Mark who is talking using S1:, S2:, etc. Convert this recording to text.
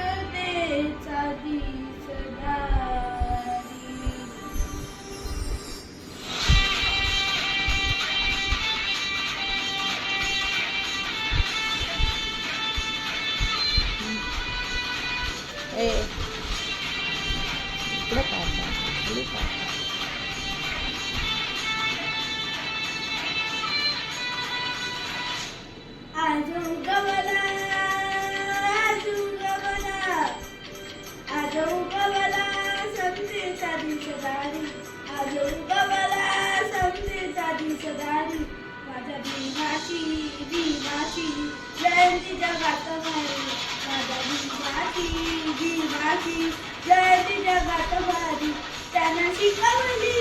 S1: समतेचा दिसदारी. आज उगवला, आज उगवला, आज उगवला समतेचा दिसदारी. आज उगवला समतेचा दिसदारी. माझ्या भीमाची भीमाची जयंती जगात भारी. माझ्या भीमाची भीमाची जयंती जगात भारी. त्यानं शिकवली